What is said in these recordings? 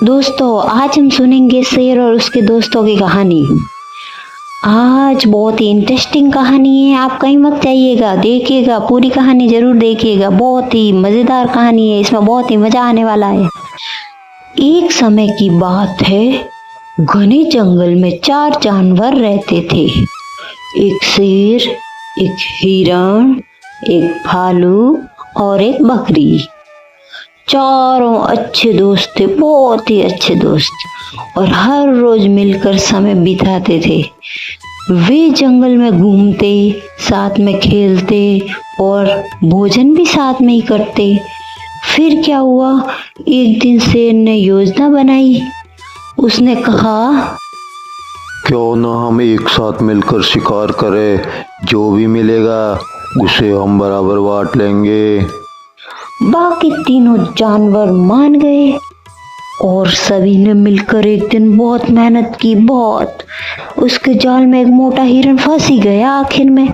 दोस्तों, आज हम सुनेंगे शेर और उसके दोस्तों की कहानी। आज बहुत ही इंटरेस्टिंग कहानी है। आप कहीं मत जाइएगा, देखिएगा, पूरी कहानी जरूर देखिएगा। बहुत ही मजेदार कहानी है, इसमें बहुत ही मजा आने वाला है। एक समय की बात है, घने जंगल में 4 जानवर रहते थे। एक शेर, एक हिरण, एक भालू और एक बकरी। चारों अच्छे दोस्त थे, बहुत ही अच्छे दोस्त, और हर रोज मिलकर समय बिताते थे। वे जंगल में घूमते, साथ में खेलते और भोजन भी साथ में ही करते। फिर क्या हुआ, एक दिन शेर ने योजना बनाई। उसने कहा, क्यों ना हम एक साथ मिलकर शिकार करें, जो भी मिलेगा उसे हम बराबर बांट लेंगे। बाकी तीनों जानवर मान गए और सभी ने मिलकर एक दिन बहुत मेहनत की। बहुत उसके जाल में एक मोटा हिरण फंस ही गया। आखिर में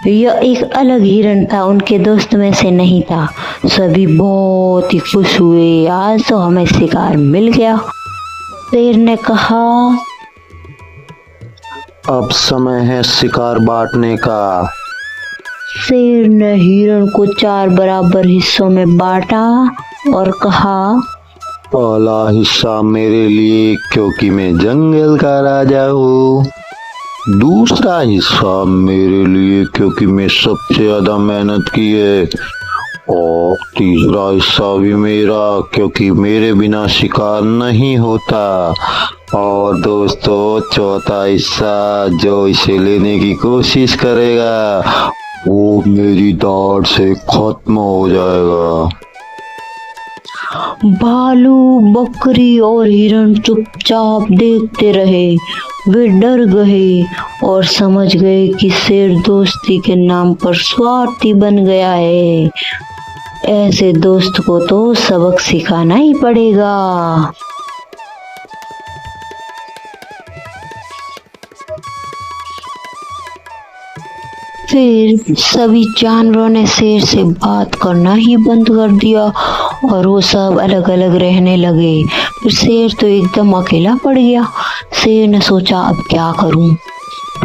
यह एक अलग हिरण था, उनके दोस्त में से नहीं था। सभी बहुत ही खुश हुए, आज तो हमें शिकार मिल गया। शेर ने कहा, अब समय है शिकार बांटने का। शेर ने हिरण को 4 बराबर हिस्सों में बांटा और कहा, पहला हिस्सा मेरे लिए, क्योंकि मैं जंगल का राजा हूँ। दूसरा हिस्सा मेरे लिए, क्योंकि मैं सबसे ज्यादा मेहनत की है। और तीसरा हिस्सा भी मेरा, क्योंकि मेरे बिना शिकार नहीं होता। और दोस्तों, चौथा हिस्सा जो इसे लेने की कोशिश करेगा वो मेरी दाढ़ से खत्म हो जाएगा। भालू, बकरी और हिरण चुपचाप देखते रहे। वे डर गए और समझ गए कि शेर दोस्ती के नाम पर स्वार्थी बन गया है। ऐसे दोस्त को तो सबक सिखाना ही पड़ेगा। फिर सभी जानवरों ने शेर से बात करना ही बंद कर दिया और वो सब अलग अलग रहने लगे। फिर शेर तो एकदम अकेला पड़ गया। शेर ने सोचा, अब क्या करूं।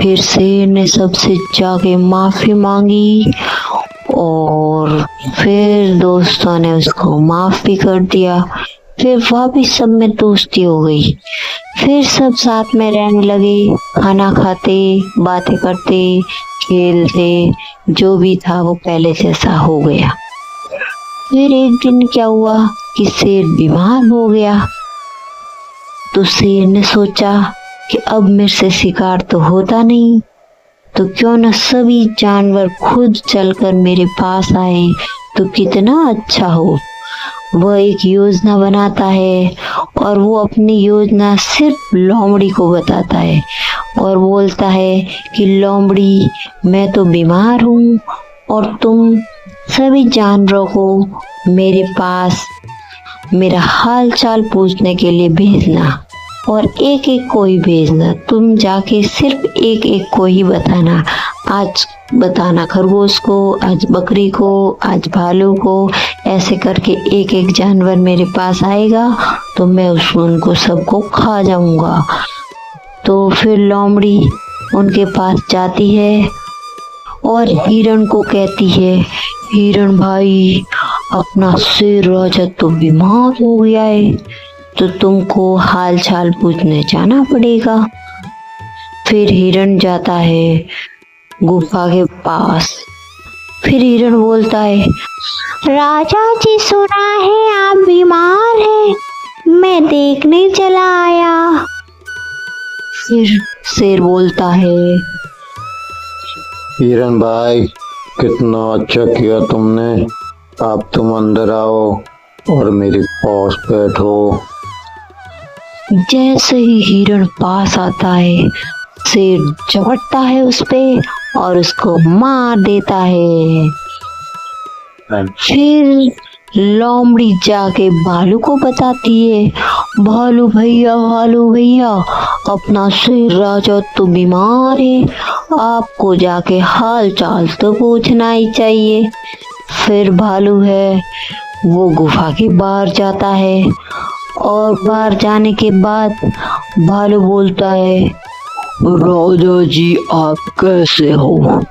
फिर शेर ने सबसे जाके माफी मांगी और फिर दोस्तों ने उसको माफ भी कर दिया। फिर वापिस सब में दोस्ती हो गई। फिर सब साथ में रहने लगे, खाना खाते, बातें करते, खेलते। जो भी था वो पहले जैसा हो गया। फिर एक दिन क्या हुआ कि शेर बीमार हो गया। तो शेर ने सोचा कि अब मेरे से शिकार तो होता नहीं, तो क्यों न सभी जानवर खुद चलकर मेरे पास आए तो कितना अच्छा हो। वह एक योजना बनाता है और वो अपनी योजना सिर्फ लोमड़ी को बताता है और बोलता है कि लोमड़ी, मैं तो बीमार हूँ और तुम सभी जानवरों को मेरे पास मेरा हाल चाल पूछने के लिए भेजना, और एक एक को ही भेजना। तुम जाके सिर्फ एक एक को ही बताना। आज बताना खरगोश को, आज बकरी को, आज भालू को। ऐसे करके एक एक जानवर मेरे पास आएगा तो मैं उनको सबको खा जाऊंगा। तो फिर लोमड़ी उनके पास जाती है और हिरण को कहती है, हिरण भाई, अपना शेर राजा तो बीमार हो गया है, तो तुमको हाल चाल पूछने जाना पड़ेगा। फिर हिरण जाता है गुफा के पास। फिर हिरण बोलता है, राजा जी, सुना है आप बीमार हैं, मैं देखने चला आया। फिर शेर बोलता है, हिरण भाई, कितना अच्छा किया तुमने। अब तुम अंदर आओ और मेरे पास बैठो। जैसे ही हिरण पास आता है, शेर झपटता है उस पे और उसको मार देता है। फिर लोमड़ी जाके भालू को बताती है, भालू भैया अपना शेर राजा तो बीमार है, आपको जाके हाल चाल तो पूछना ही चाहिए। फिर भालू है वो गुफा के बाहर जाता है और बाहर जाने के बाद भालू बोलता है, राजा जी आप कैसे हो?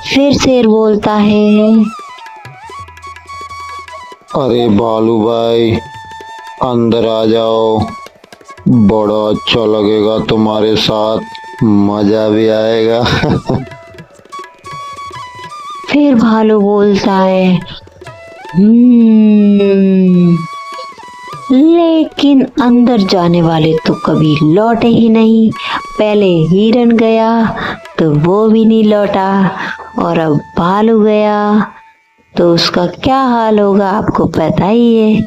फिर शेर बोलता है, अरे भालू भाई अंदर आ जाओ, बड़ा अच्छा लगेगा तुम्हारे साथ, मजा भी आएगा। फिर भालू बोलता है, लेकिन अंदर जाने वाले तो कभी लौटे ही नहीं। पहले हिरन गया तो वो भी नहीं लौटा, और अब भालू गया तो उसका क्या हाल होगा आपको पता ही है।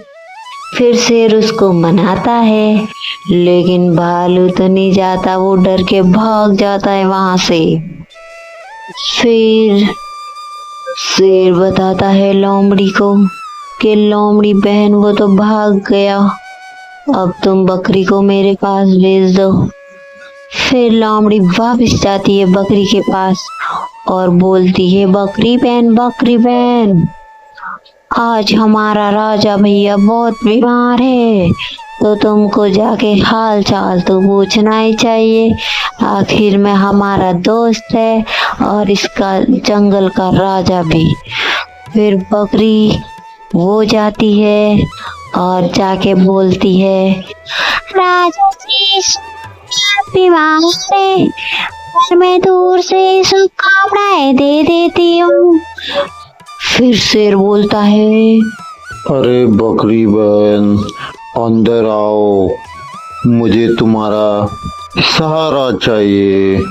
फिर शेर उसको मनाता है, लेकिन भालू तो नहीं जाता, वो डर के भाग जाता है वहां से। फिर शेर बताता है लोमड़ी को कि लोमड़ी बहन वो तो भाग गया, अब तुम बकरी को मेरे पास भेज दो। फिर लोमड़ी वापस जाती है बकरी के पास और बोलती है, बकरी बहन आज हमारा राजा भैया बहुत बीमार है, तो तुमको जाके हाल चाल तो पूछना ही चाहिए, आखिर में हमारा दोस्त है और इसका जंगल का राजा भी। फिर बकरी वो जाती है और जाके बोलती है, राजा जी बीमार है, पर मैं दूर से शुभकामनाएं दे देती हूँ। फिर शेर बोलता है, अरे बकरी बहन अंदर आओ, मुझे तुम्हारा सहारा चाहिए।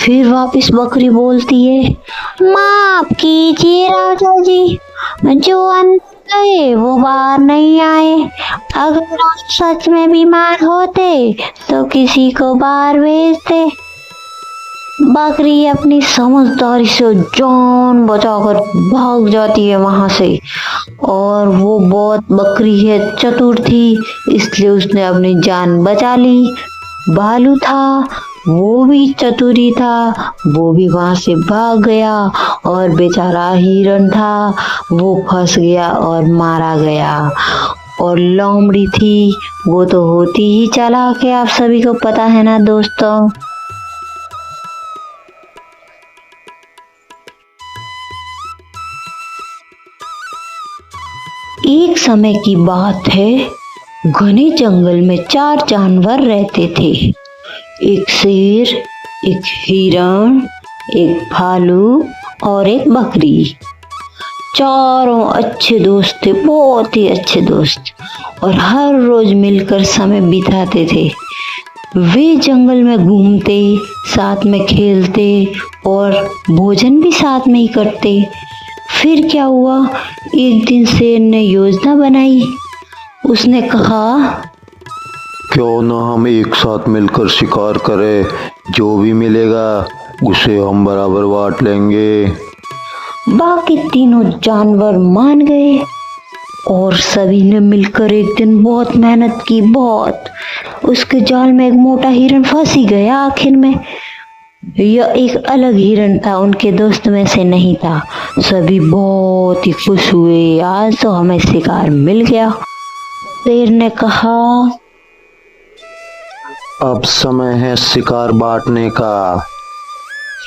फिर वापस बकरी बोलती है, माफ कीजिए राजा जी, जो अंदर गए वो बाहर नहीं आए, अगर आप सच में बीमार होते तो किसी को बाहर भेजते। बकरी अपनी समझदारी से जान बचाकर भाग जाती है वहां से, और वो बहुत बकरी है चतुर थी, इसलिए उसने अपनी जान बचा ली। भालू था वो भी चतुरी था, वो भी वहां से भाग गया, और बेचारा हिरन था वो फंस गया और मारा गया। और लोमड़ी थी वो तो होती ही चालाक है, आप सभी को पता है ना दोस्तों। एक समय की बात है, घने जंगल में 4 जानवर रहते थे। एक शेर, एक हिरण, एक भालू और एक बकरी। चारों अच्छे दोस्त थे, बहुत ही अच्छे दोस्त, और हर रोज मिलकर समय बिताते थे। वे जंगल में घूमते, साथ में खेलते और भोजन भी साथ में ही करते। फिर क्या हुआ, एक दिन शेर ने योजना बनाई। उसने कहा, क्यों ना हम एक साथ मिलकर शिकार करें, जो भी मिलेगा उसे हम बराबर बांट लेंगे। बाकी तीनों जानवर मान गए और सभी ने मिलकर एक दिन बहुत मेहनत की, बहुत। उसके जाल में एक मोटा हिरन फंस ही गया आखिर में। यह एक अलग हिरन था, उनके दोस्त में से नहीं था। सभी बहुत ही खुश हुए, आज तो हमें शिकार मिल गया। शेर ने कहा, अब समय है शिकार बांटने का।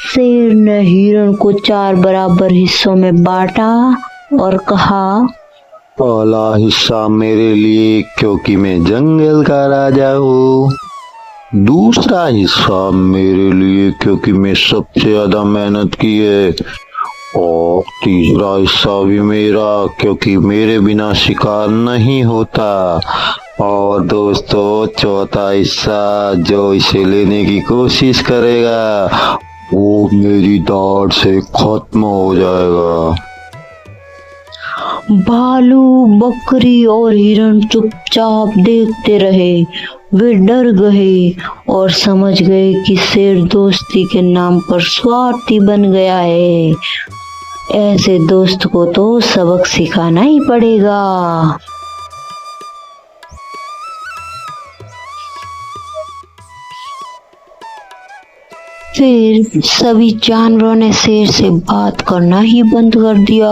शेर ने हिरन को 4 बराबर हिस्सों में बांटा और कहा, पहला हिस्सा मेरे लिए क्योंकि मैं जंगल का राजा हूँ। दूसरा हिस्सा मेरे लिए क्योंकि मैं सबसे ज्यादा मेहनत की है। और तीसरा हिस्सा भी मेरा क्योंकि मेरे बिना शिकार नहीं होता। और दोस्तों चौथा हिस्सा जो इसे लेने की कोशिश करेगा वो मेरी दाढ़ से खत्म हो जाएगा। भालू, बकरी और हिरण चुपचाप देखते रहे। वे डर गए और समझ गए कि शेर दोस्ती के नाम पर स्वार्थी बन गया है। ऐसे दोस्त को तो सबक सिखाना ही पड़ेगा। फिर सभी जानवरों ने शेर से बात करना ही बंद कर दिया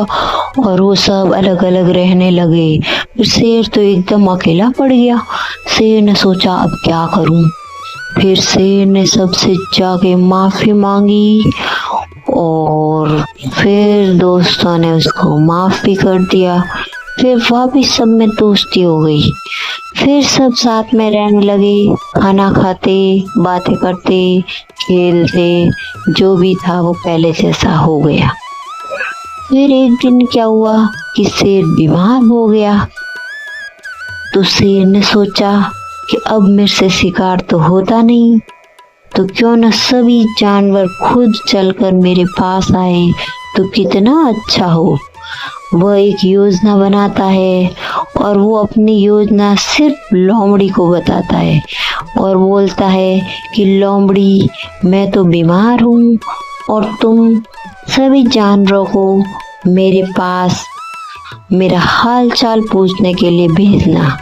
और वो सब अलग अलग रहने लगे। फिर शेर तो एकदम अकेला पड़ गया। शेर ने सोचा अब क्या करूं। फिर शेर ने सबसे जाके माफी मांगी और फिर दोस्तों ने उसको माफ भी कर दिया। फिर वापिस सब में दोस्ती हो गई। फिर सब साथ में रहने लगे, खाना खाते, बातें करते, खेलते, जो भी था वो पहले जैसा हो गया। फिर एक दिन क्या हुआ कि शेर बीमार हो गया। तो शेर ने सोचा कि अब मेरे से शिकार तो होता नहीं, तो क्यों न सभी जानवर खुद चलकर मेरे पास आए तो कितना अच्छा हो। वह एक योजना बनाता है और वो अपनी योजना सिर्फ लोमड़ी को बताता है और बोलता है कि लोमड़ी, मैं तो बीमार हूँ और तुम सभी जानवरों को मेरे पास मेरा हाल चाल पूछने के लिए भेजना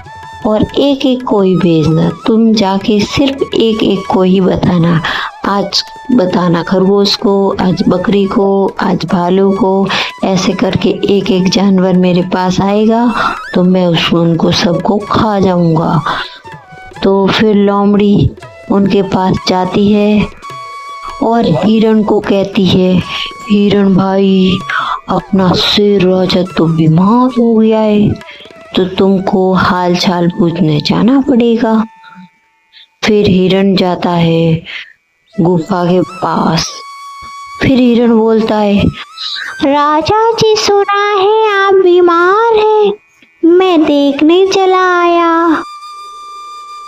और एक एक को ही भेजना। तुम जाके सिर्फ एक एक को ही बताना। आज बताना खरगोश को, आज बकरी को, आज भालू को, ऐसे करके एक एक जानवर मेरे पास आएगा तो मैं उनको सबको खा जाऊंगा। तो फिर लोमड़ी उनके पास जाती है और हिरण को कहती है, हिरण भाई, अपना शेर राजा तो बीमार हो गया है तो तुमको हाल चाल पूछने जाना पड़ेगा। फिर हिरण जाता है गुफा के पास। फिर हिरण बोलता है, राजा जी, सुना है आप बीमार हैं, मैं देखने चला आया।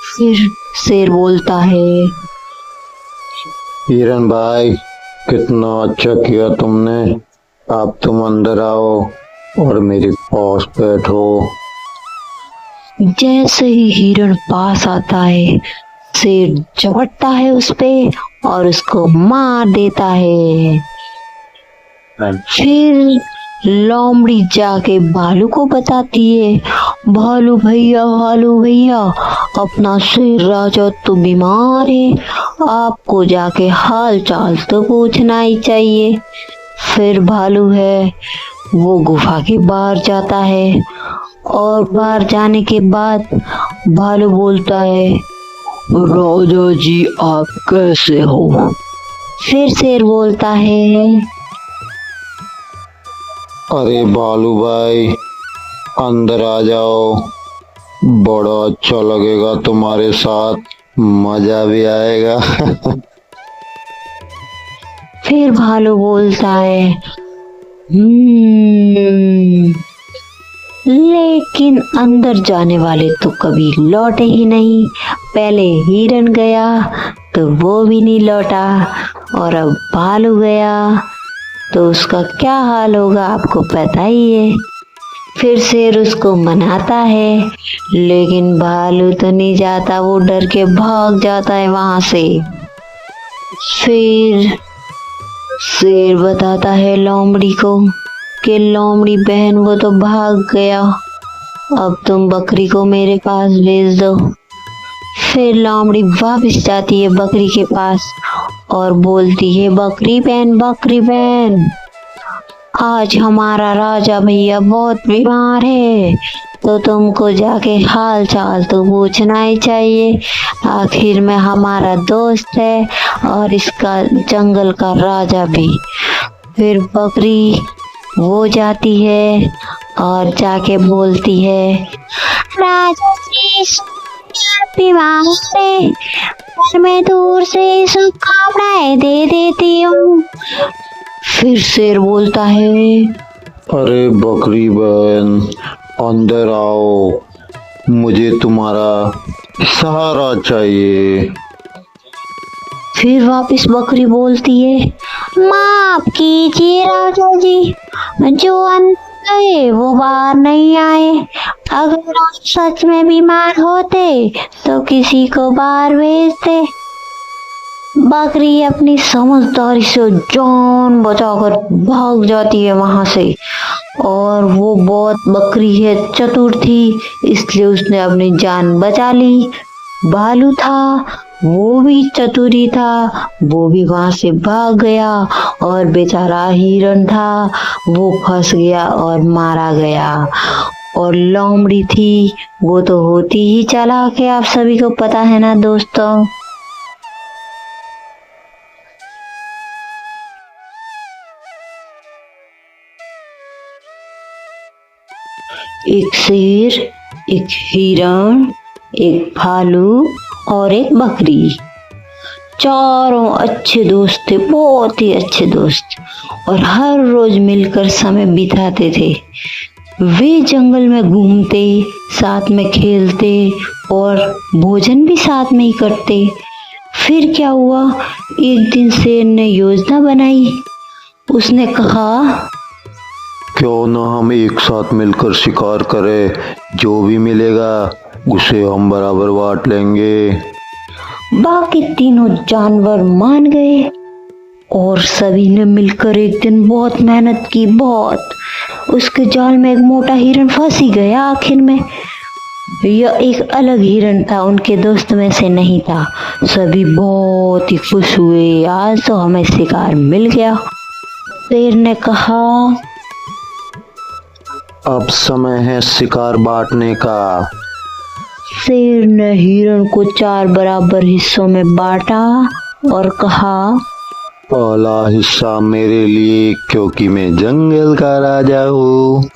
फिर शेर बोलता है, हिरण भाई, कितना अच्छा किया तुमने। अब तुम अंदर आओ और मेरे पास बैठो। जैसे ही हिरण पास आता है, शेर झपटता है उस पे और उसको मार देता है। फिर लोमड़ी जाके भालू को बताती है, भालू भैया, भालू भैया, अपना शेर राजा तो बीमार है, आपको जाके हाल चाल तो पूछना ही चाहिए। फिर भालू है वो गुफा के बाहर जाता है और बाहर जाने के बाद भालू बोलता है, राजा जी आप कैसे हो। फिर शेर बोलता है, अरे भालू भाई, अंदर आ जाओ, बड़ा अच्छा लगेगा तुम्हारे साथ, मजा भी आएगा। फिर भालू बोलता है, लेकिन अंदर जाने वाले तो कभी लौटे ही नहीं। पहले हिरण गया तो वो भी नहीं लौटा और अब भालू गया तो उसका क्या हाल होगा आपको पता ही है। फिर शेर उसको मनाता है लेकिन भालू तो नहीं जाता, वो डर के भाग जाता है वहां से। फिर शेर बताता है लोमड़ी को कि लोमड़ी बहन, वो तो भाग गया, अब तुम बकरी को मेरे पास भेज दो। फिर लोमड़ी वापस जाती है बकरी के पास और बोलती है, बकरी बहन, आज हमारा राजा भैया बहुत बीमार है तो तुमको जाके हाल चाल तो पूछना ही चाहिए, आखिर में हमारा दोस्त है और इसका जंगल का राजा भी। फिर बकरी वो जाती है और जाके बोलती है, राजा जी बीमार है पर मैं दूर से शुभकामनाएं दे देती हूँ। फिर शेर बोलता है, अरे बकरी बहन, अंदर आओ, मुझे तुम्हारा सहारा चाहिए। फिर वापस बकरी बोलती है, माफ कीजिए राजा जी, जो अंदर गए वो बाहर नहीं आए, अगर आप सच में बीमार होते तो किसी को बाहर भेजते। बकरी अपनी समझदारी से जान बचाकर भाग जाती है वहां से। और वो बहुत बकरी है, चतुर थी, इसलिए उसने अपनी जान बचा ली। भालू था, वो भी चतुरी था, वो भी वहां से भाग गया। और बेचारा हिरण था, वो फंस गया और मारा गया। और लोमड़ी थी, वो तो होती ही चालाक है, आप सभी को पता है ना दोस्तों। एक शेर, एक हिरण, एक भालू और एक बकरी, चारों अच्छे दोस्त थे, बहुत ही अच्छे दोस्त। और हर रोज मिलकर समय बिताते थे। वे जंगल में घूमते, साथ में खेलते और भोजन भी साथ में ही करते। फिर क्या हुआ, एक दिन शेर ने योजना बनाई। उसने कहा, क्यों ना हम एक साथ मिलकर शिकार करें, जो भी मिलेगा उसे हम बराबर बांट लेंगे। बाकी तीनों जानवर मान गए और सभी ने मिलकर एक दिन बहुत मेहनत की, बहुत। उसके जाल में एक मोटा हिरण फंस ही गया आखिर में। यह एक अलग हिरण था, उनके दोस्त में से नहीं था। सभी बहुत ही खुश हुए, आज तो हमें शिकार मिल गया। शेर ने कहा, अब समय है शिकार बांटने का। शेर ने हिरण को 4 बराबर हिस्सों में बांटा और कहा, पहला हिस्सा मेरे लिए क्योंकि मैं जंगल का राजा हूँ।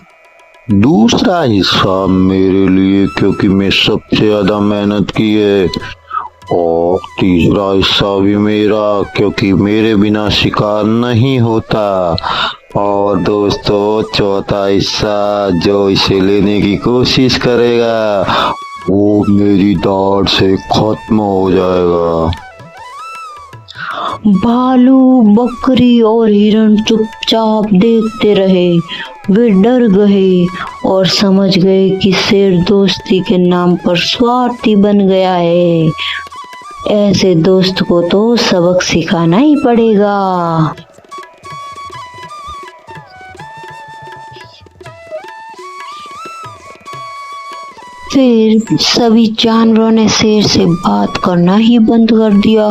दूसरा हिस्सा मेरे लिए क्योंकि मैं सबसे ज्यादा मेहनत की है। और तीसरा हिस्सा भी मेरा क्योंकि मेरे बिना शिकार नहीं होता। और दोस्तों, चौथा हिस्सा जो इसे लेने की कोशिश करेगा वो मेरी दाढ़ से खत्म हो जाएगा। भालू, बकरी और हिरण चुपचाप देखते रहे। वे डर गए और समझ गए कि शेर दोस्ती के नाम पर स्वार्थी बन गया है। ऐसे दोस्त को तो सबक सिखाना ही पड़ेगा। फिर सभी जानवरों ने शेर से बात करना ही बंद कर दिया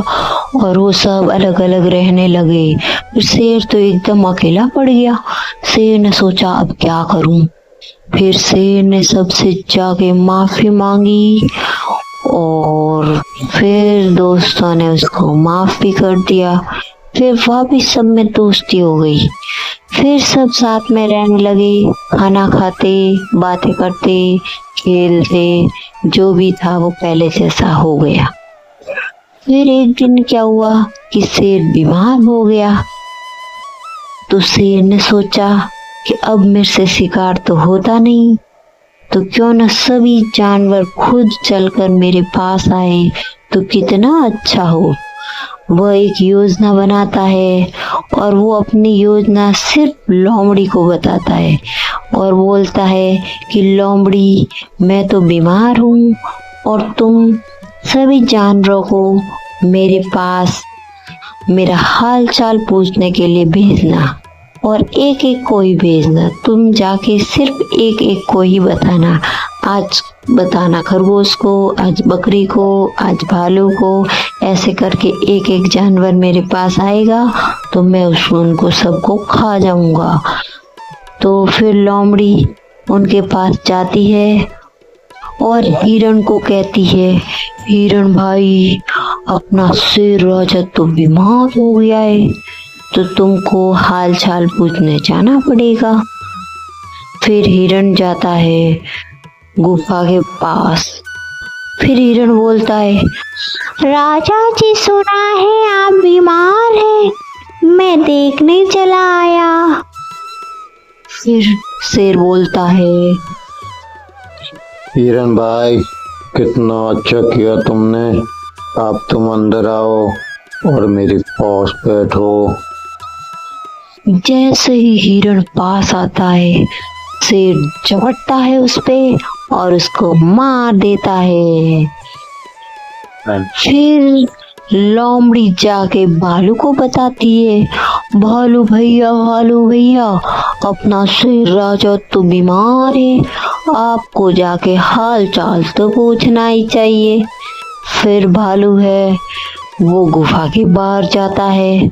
और वो सब अलग अलग रहने लगे। फिर शेर तो एकदम अकेला पड़ गया। शेर ने सोचा, अब क्या करूं। फिर शेर ने सबसे जाके माफी मांगी और फिर दोस्तों ने उसको माफ भी कर दिया। फिर वापिस सब में दोस्ती हो गई। फिर सब साथ में रहने लगे, खाना खाते, बातें करते, खेलते, जो भी था वो पहले जैसा हो गया। फिर एक दिन क्या हुआ कि शेर बीमार हो गया। तो शेर ने सोचा कि अब मेरे से शिकार तो होता नहीं, तो क्यों न सभी जानवर खुद चलकर मेरे पास आए तो कितना अच्छा हो। वह एक योजना बनाता है और वो अपनी योजना सिर्फ लोमड़ी को बताता है और बोलता है कि लोमड़ी, मैं तो बीमार हूँ और तुम सभी जानवरों को मेरे पास मेरा हाल चाल पूछने के लिए भेजना और एक एक को ही भेजना। तुम जाके सिर्फ एक एक को ही बताना। आज बताना खरगोश को, आज बकरी को, आज भालू को। ऐसे करके एक एक जानवर मेरे पास आएगा तो मैं उनको सबको खा जाऊंगा। तो फिर लोमड़ी उनके पास जाती है और हिरण को कहती है, हिरण भाई, अपना शेर राजा तो बीमार हो गया है, तो तुमको हाल चाल पूछने जाना पड़ेगा। फिर हिरण जाता है गुफा के पास। फिर हिरण बोलता है, राजा जी, सुना है आप बीमार हैं, मैं देखने चला आया। फिर शेर बोलता है, हिरण भाई, कितना अच्छा किया तुमने। अब तुम अंदर आओ और मेरे पास बैठो। जैसे ही हिरण पास आता है, शेर झपटता है उस पे और उसको मार देता है। फिर लोमड़ी जाके भालू को बताती है, भालू भैया अपना शेर राजा तो बीमार है, आपको जाके हाल चाल तो पूछना ही चाहिए। फिर भालू है वो गुफा के बाहर जाता है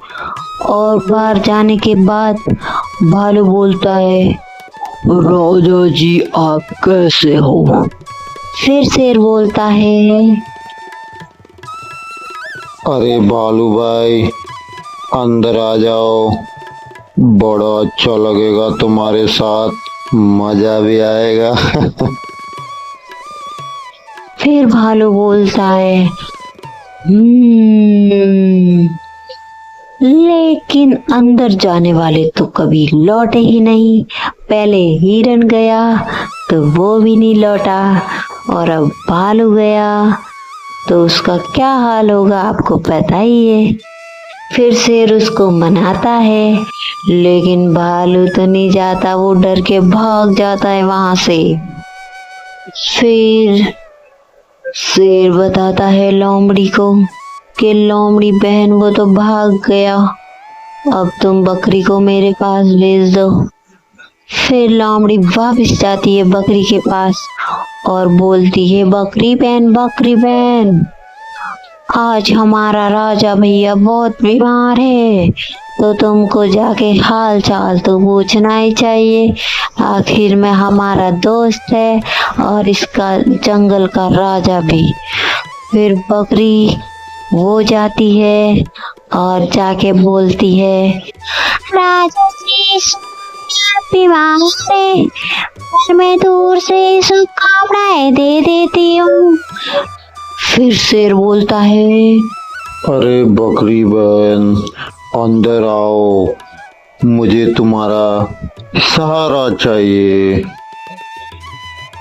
और बाहर जाने के बाद भालू बोलता है, राजा जी आप कैसे हो? फिर शेर बोलता है, अरे भालू भाई अंदर आ जाओ, बड़ा अच्छा लगेगा तुम्हारे साथ, मजा भी आएगा। फिर भालू बोलता है, लेकिन अंदर जाने वाले तो कभी लौटे ही नहीं। पहले हिरन गया तो वो भी नहीं लौटा, और अब भालू गया तो उसका क्या हाल होगा आपको पता ही है। फिर शेर उसको मनाता है, लेकिन भालू तो नहीं जाता, वो डर के भाग जाता है वहां से। फिर शेर बताता है लोमड़ी को कि लोमड़ी बहन वो तो भाग गया, अब तुम बकरी को मेरे पास भेज दो। फिर लोमड़ी वापस जाती है बकरी के पास और बोलती है, बकरी बहन आज हमारा राजा भैया बहुत बीमार है, तो तुमको जाके हाल चाल तो पूछना ही चाहिए, आखिर में हमारा दोस्त है और इसका जंगल का राजा भी। फिर बकरी वो जाती है और जाके बोलती है, राजा जी बीमार है और मैं दूर से शुभकामनाएं दे देती हूँ। फिर शेर बोलता है, अरे बकरी बहन अंदर आओ, मुझे तुम्हारा सहारा चाहिए।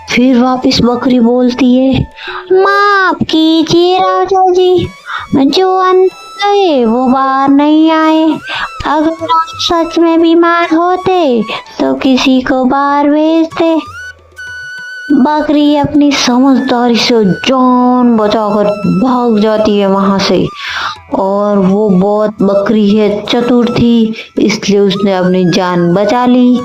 फिर वापस बकरी बोलती है, माफ कीजिए राजा जी, जो अंदर है वो बाहर नहीं आए, अगर आप सच में बीमार होते तो किसी को बाहर भेजते। बकरी अपनी समझदारी से जान बचाकर भाग जाती है वहां से, और वो बहुत बकरी है, चतुर थी, इसलिए उसने अपनी जान बचा ली।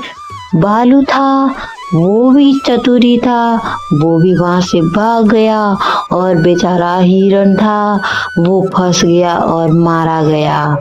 भालू था वो भी चतुरी था, वो भी वहां से भाग गया, और बेचारा हिरन था वो फंस गया और मारा गया।